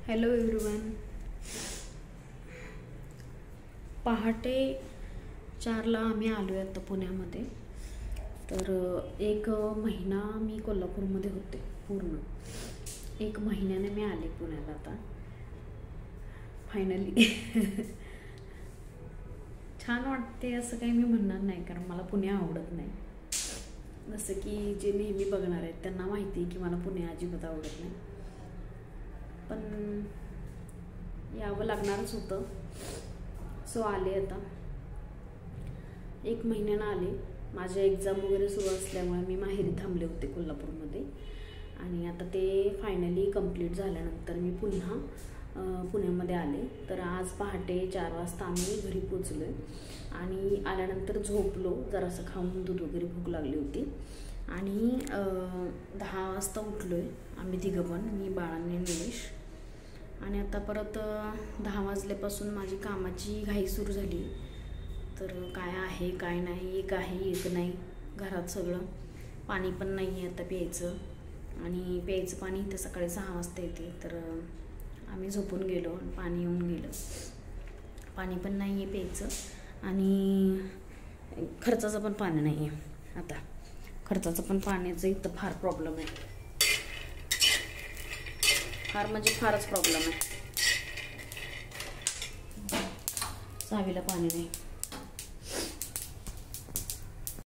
Hello everyone. पहाटे 4ला आम्ही आलो आहे आता पुण्यामध्ये. तर एक महिना मी कोल्हापूरमध्ये होते. पूर्ण 1 महिन्याने मी आले पुण्याला आता फायनली. छान वाटते असं काही मी म्हणणार नाही, कारण मला पुणे आवडत नाही. जसं की जे नेहमी बघणार आहेत त्यांना माहिती आहे की मला पुणे अजिबात आवडत नाही, पण यावं लागणारच होतं. सो आले आता. 1 महिन्यानं आले. माझ्या एक्झाम वगैरे सुरू असल्यामुळे मी माहेरी थांबले होते कोल्हापूरमध्ये, आणि आता ते फायनली कंप्लीट झाल्यानंतर मी पुन्हा पुण्यामध्ये आले. तर आज पहाटे 4 वाजता आम्ही घरी पोचलो आणि आल्यानंतर झोपलो. जरासं खाऊन दूध वगैरे भूक लागली होती आणि 10 वाजता उठलो आहे आम्ही तिघं पण, मी, बाळांनी, निलेश. आणि आता परत 10 वाजल्यापासून माझी कामाची घाई सुरू झाली. तर काय आहे काय नाही, एक आहे एक नाही. घरात सगळं पाणी पण नाही आहे आता प्यायचं, आणि प्यायचं पाणी इथं सकाळी 6 वाजता येते. तर आम्ही झोपून गेलो आणि पाणी येऊन गेलं. पाणी पण नाही आहे प्यायचं, आणि खर्चाचं पण पाणी नाही आहे. आता खर्चाचं पण पाण्याचं इथं फार प्रॉब्लेम आहे, फार म्हणजे फारच प्रॉब्लेम आहे. चावीला पाणी नाही.